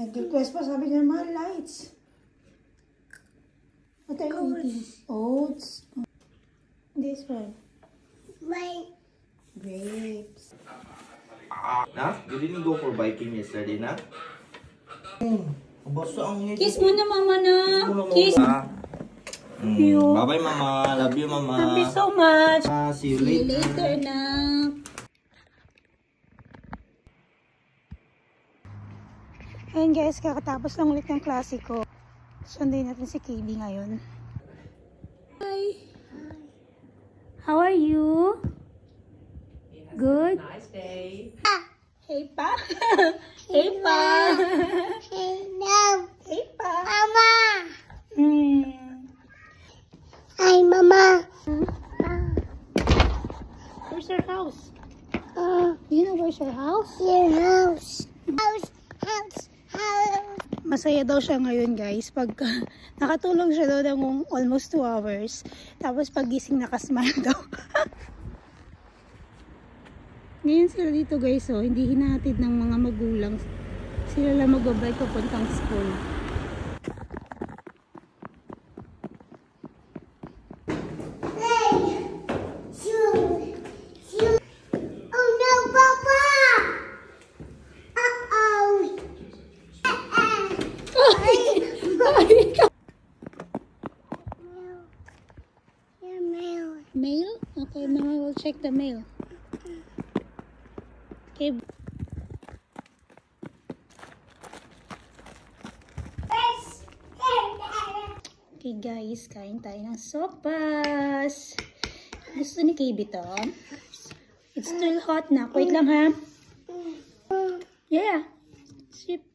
Nag-request pa, sabi niya, mahal lights. What are you eating? Oats. This one. Grapes. Na? You didn't go for biking yesterday, na? Basta ang ngiti. Kiss mo na, mama na. Kiss. Bye-bye, mama. Love you, mama. Love you so much. See you later na. Ayun guys, kakatapos lang ulit ng klase ko. Sunday natin si KB ngayon. Hi. How are you? Good? Nice day. Hey pa. Hey pa. Hey, no. Hey pa. Mama. Hi, Mama. Where's your house? You know where's your house? Your house. House. Masaya daw siya ngayon guys. Pag nakatulong siya daw ng almost 2 hours. Tapos pagising nakasmile daw. Ngayon sila dito guys, oh, hindi hinatid ng mga magulang. Sila lang mag-bike papuntang school. Oh no, Papa! Uh-oh! Your mail. Mail? Okay, Mama will check the mail. Okay. Okay guys, kain tayo ng sopas. Gusto ni KB to? It's still hot na. Wait lang ha. Yeah. Sip.